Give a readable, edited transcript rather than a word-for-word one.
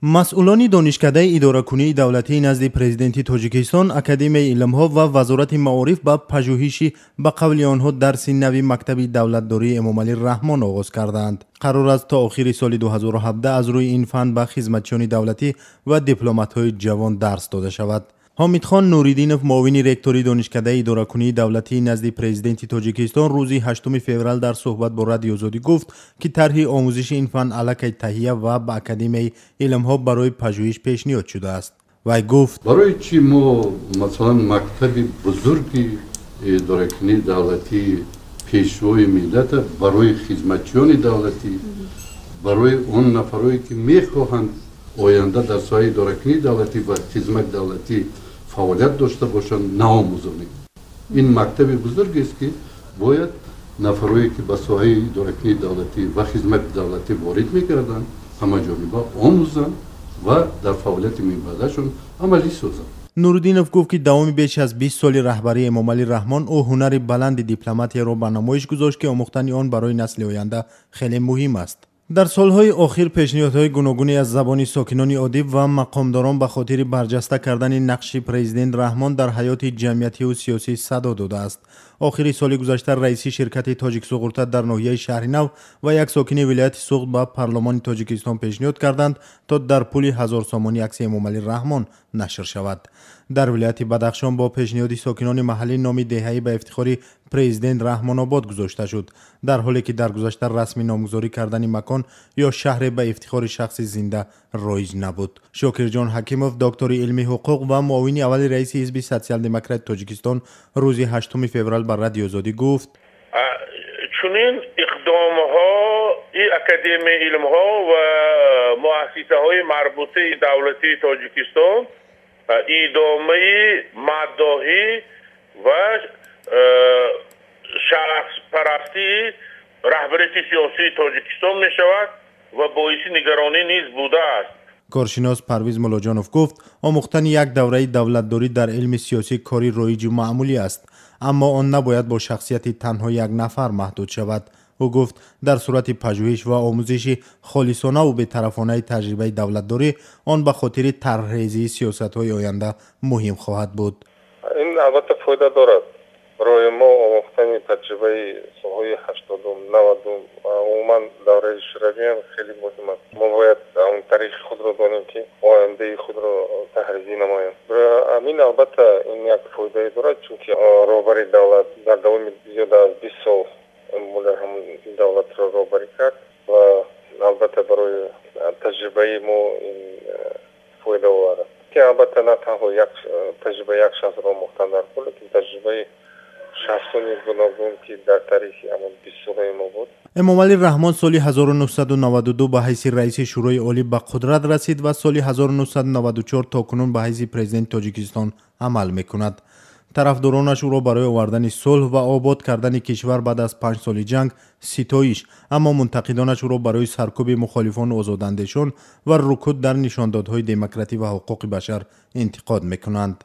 مسئولان دانشکده اداره‌کنی دولتی نزد پرزیدنت تاجیکستان، اکادمی علم‌ها و وزارت معارف با پژوهش به قول آنها درس نوی مکتب دولتداری امامعلی رحمان آغاز کردند. قرار است تا آخر سال 2017 از روی این فن به خدمتچیان دولتی و دیپلمات‌های جوان درس داده شود. حامد خان نوریدینов، معاون رکتوری دانشکده اداره‌کنی دولتی نزد پرزیدنت تاجیکستان، روز 8 فوریه در صحبت با رادیو آزادی گفت که طرح آموزش این فن علیه تهیه و به اکادمی علم‌ها برای پژوهش پیشنهاد شده است. وی گفت برای چی ما مثلا مکتب بزرگی اداره‌کنی دولتی پیشروی ملت برای خدمتچیان دولتی، برای اون نفرایی که میخواهند آینده در سایه اداره‌کنی دولتی و خدمت دولتی فعالیت داشته باشند نآموزانیم. این مکتب بزرگی است که باید نفرایی که به سایه اداره‌کنی دولتی و خدمت دولتی وارد می‌گردند همه جانبه آموزند و در فعالیت می‌بعدشون عملی سازند. نوریدینов گفت که دوام بیش از 20 سال رهبری امامعلی رحمان او هنر بلند دیپلماتی را به نمایش گذاشت که آموختن آن برای نسل آینده خیلی مهم است. در سالهای اخیر پیشنهادهای گوناگونی از زبان ساکنان عادی و مقامداران به خاطر برجسته کردن نقش پرزیدنت رحمان در حیات جمعیتی و سیاسی صدا داده است. آخر سال گذشته رئیس شرکت تاجیک سوغورتا در ناحیه شهرنو و یک ساکن ولایت سوغد به پارلمان تاجیکستان پیشنهاد کردند تا در پول 1000 سامانی عکس امامعلی رحمان نشر شود. در ولایت بدخشان با پیشنهاد ساکنان محلی نام دهه‌ای به افتخار پرزیدنت رحمان آباد گذاشته شد، در حالی که در گذشته رسمی نامگذاری کردن مکان یا شهر به افتخار شخص زنده رایج نبود. شاکر جان حکیموف، دکتر علمی حقوق و معاون اول رئیس حزب سوسیال دموکرات تاجیکستان، روز 8 فوریه بر رادیو آزادی گفت چنین اقدام‌ها این اکادمی علم‌ها و مؤسسه‌های مربوطه دولتی تاجیکستان ادامه مداحی و شخص پرستی رهبریت سیاسی تاجیکستان می شود و باعث نگرانی نیز بوده است. کارشناس پرویز ملاجانوف گفت آموختن یک دوره دولتداری در علم سیاسی کاری رایج و معمولی است، اما آن نباید با شخصیت تنها یک نفر محدود شود. او گفت در صورت پژوهش و آموزش خالصانه و بی‌طرفانه تجربه دولتداری، آن به خاطر طرحریزی سیاست‌های آینده مهم خواهد بود. این البته فایده دارد. برای ما آموختن تجربه سالهای 80 و 90 و عموما دوره شوروی هم خیلی مهم است. ما باید اون تاریخ خود را دانیم که آینده خود را تحریزی نماییم. برای همین البته این یک فایده دارد، چون که رهبری دولت در دوام زیاد از 20 سال هم دولت را رهبری کرد و البته برای تجربه ما این فایده آورد که البته نه تنها یک تجربه یک شخص را آموختن در کل، که تجربه شخصان گوناگون که در تاریخ همون 20 ساله ما بود. امامعلی رحمان سال 1992 به حیث رئیس شورای عالی به قدرت رسید و سال 1994 تا کنون به حیث پرزیدنت تاجیکستان عمل میکند. طرفدارانش او را برای آوردن صلح و آباد کردن کشور بعد از 5 سال جنگ ستایش، اما منتقدانش او را برای سرکوب مخالفان آزاداندیشان و رکود در نشاندادهای دموکراسی و حقوق بشر انتقاد میکنند.